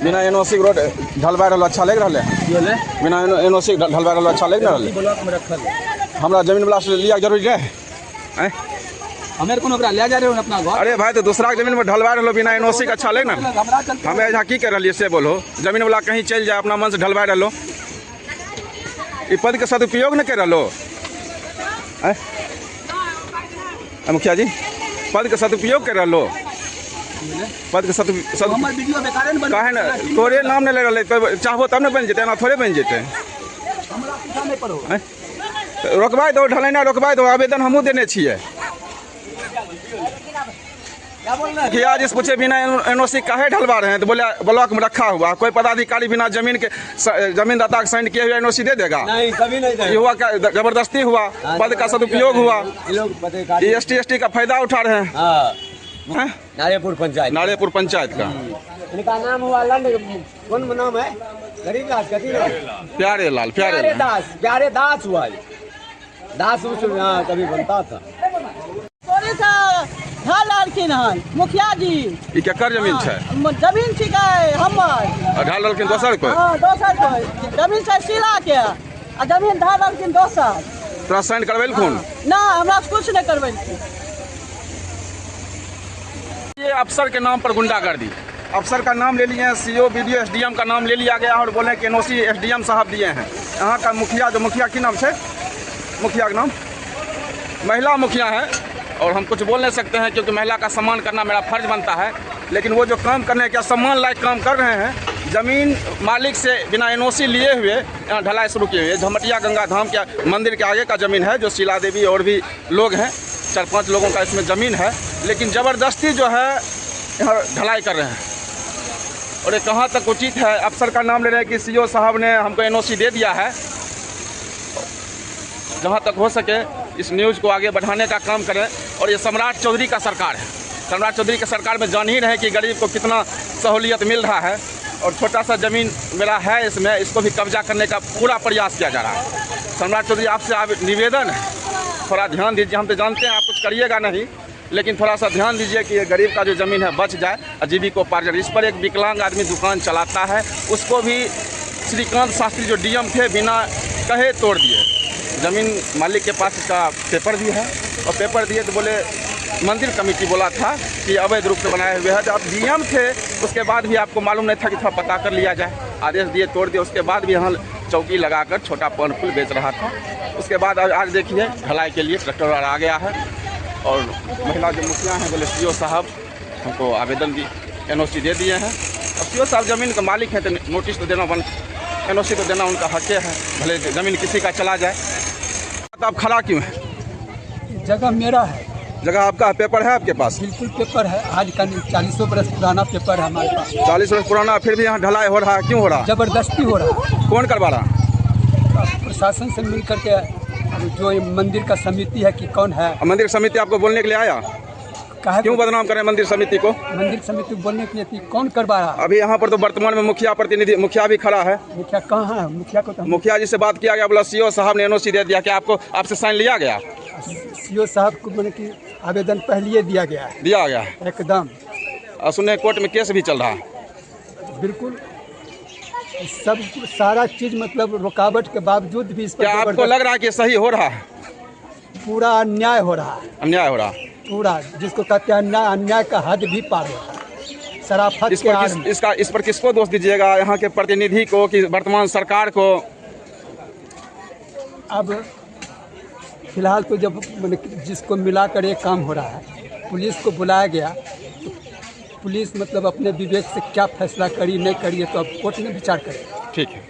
बिना NOC road ढलवा रहा अच्छा लग रहा है। बिना एनओसी ढलवा रहा अच्छा लग रहा है। हमारा जमीन वाला से लिया जरूरी है। हमें कोनो ले जा रहे हो अपना घर। अरे भाई तो दूसरा जमीन में ढलवा रहा बिना एनओसी का अच्छा लग ना। हमें यहाँ की कर रही से बोलो जमीन वाला कहीं चल जाए अपना मन से ढलवा रहा पद के सदुपयोग न कर रहा मुखिया जी पद के सदुपयोग कर रहा पद के काहे ना तोरे नाम नहीं ले रहा चाहबो तब न बन जेते ना थोड़े बन जेते। रोकवा दो ढलैना रोकवा दो आवेदन हमहूँ देने छिए। मुखिया जी से पूछे बिना एनओसी काहे ढलवा रहे हैं तो बोले ब्लॉक में रखा हुआ कोई पदाधिकारी बिना जमीन के जमीनदाता का साइन किए हुए एनओसी दे देगा। नहीं कभी नहीं देगा। ये हुआ क्या जबरदस्ती हुआ पद का सदुपयोग हुआ। ये एसटी का फायदा उठा रहे हैं। नारेपुर पंचायत का इनका नाम हुआ कौन नाम है गरीबदास प्यारे लाल प्यारे दास हुआ दास कभी बनता था। मुखिया जी केकर जमीन है जमीन छिकै हमर ढाल रहलखिन दोसर को दोसर को जमीन छै सिला के आ जमीन ढाल रहलखिन दोसर तोरा साइन करवेलखुन ना हमरा कुछ नहीं करवेलखिन। ये अफसर के नाम पर गुंडागर्दी अफसर का नाम ले लिए हैं सीओ बीडीओ एसडीएम का नाम ले लिया गया और बोले कि एनओसी एसडीएम साहब दिए हैं। यहाँ का मुखिया जो मुखिया की नाम है मुखिया का नाम महिला मुखिया है और हम कुछ बोल नहीं सकते हैं क्योंकि महिला का सम्मान करना मेरा फर्ज बनता है। लेकिन वो जो काम करने का सम्मान लायक काम कर रहे हैं जमीन मालिक से बिना एनओसी लिए हुए यहाँ ढलाई शुरू किए हुए। झमटिया गंगा धाम के मंदिर के आगे का ज़मीन है जो शीला देवी और भी लोग हैं 4-5 लोगों का इसमें ज़मीन है लेकिन ज़बरदस्ती जो है यहाँ ढलाई कर रहे हैं। और ये कहाँ तक उचित है अफसर का नाम ले रहे हैं कि सीओ साहब ने हमको एनओसी दे दिया है। जहाँ तक हो सके इस न्यूज़ को आगे बढ़ाने का काम करें। और ये सम्राट चौधरी का सरकार है। सम्राट चौधरी की सरकार में जान ही रहे कि गरीब को कितना सहूलियत मिल रहा है और छोटा सा ज़मीन मेरा है इसमें इसको भी कब्जा करने का पूरा प्रयास किया जा रहा है। सम्राट चौधरी आपसे निवेदन है थोड़ा ध्यान दीजिए। हम तो जानते हैं आप कुछ करिएगा नहीं लेकिन थोड़ा सा ध्यान दीजिए कि ये गरीब का जो ज़मीन है बच जाए आजीविकोपार्जन। इस पर एक विकलांग आदमी दुकान चलाता है उसको भी श्रीकांत शास्त्री जो डीएम थे बिना कहे तोड़ दिए। ज़मीन मालिक के पास इसका पेपर भी है और पेपर दिए तो बोले मंदिर कमेटी बोला था कि अवैध रूप से बनाए हुए है। जब आप डीएम थे उसके बाद भी आपको मालूम नहीं था कि थोड़ा पता कर लिया जाए। आदेश दिए तोड़ दिए उसके बाद भी यहाँ चौकी लगाकर छोटा पान फूल बेच रहा था। उसके बाद आज देखिए ढलाई के लिए ट्रैक्टर आ गया है और महिला जो मुखिया हैं बोले सीओ साहब हमको आवेदन दी एनओसी दे दिए हैं। और सीओ साहब ज़मीन का मालिक हैं तो नोटिस तो देना एनओसी तो देना उनका हक है भले ज़मीन किसी का चला जाए। तो आप खड़ा क्यों है? जगह मेरा है। जगह आपका है पेपर है आपके पास? बिल्कुल पेपर है। आज का 40 बरस पुराना पेपर है हमारे पास। 40 वर्ष पुराना फिर भी यहाँ ढलाई हो रहा है क्यों हो रहा है? जबरदस्ती हो रहा है। कौन करवा रहा? प्रशासन से मिल करके जो मंदिर का समिति है कि कौन है मंदिर समिति आपको बोलने के लिए आया क्यों बदनाम करें मंदिर समिति को? मंदिर समिति बोलने के लिए कौन करवा रहा है? अभी यहाँ पर तो वर्तमान में मुखिया प्रतिनिधि मुखिया भी खड़ा है। मुखिया कहाँ है? मुखिया को तो मुखिया जी से बात किया गया बोला सीओ साहब ने एनओसी दे दिया कि आपसे साइन लिया गया? सीओ साहब को मैंने कि आवेदन पहले दिया गया है एकदम। सुने कोर्ट में केस भी चल रहा है। बिल्कुल सब सारा चीज मतलब रुकावट के बावजूद भी इस पर क्या आपको लग रहा है कि सही हो रहा है? पूरा अन्याय हो रहा है। अन्याय हो रहा है पूरा जिसको कहते हैं अन्याय का हद भी पार होता है। शराफत इस पर किसको दोष दीजिएगा? यहाँ के प्रतिनिधि को कि वर्तमान सरकार को? अब फिलहाल तो जब जिसको मिलाकर एक काम हो रहा है पुलिस को बुलाया गया तो पुलिस मतलब अपने विवेक से क्या फैसला करी नहीं करी तो अब कोर्ट में विचार करे। ठीक है।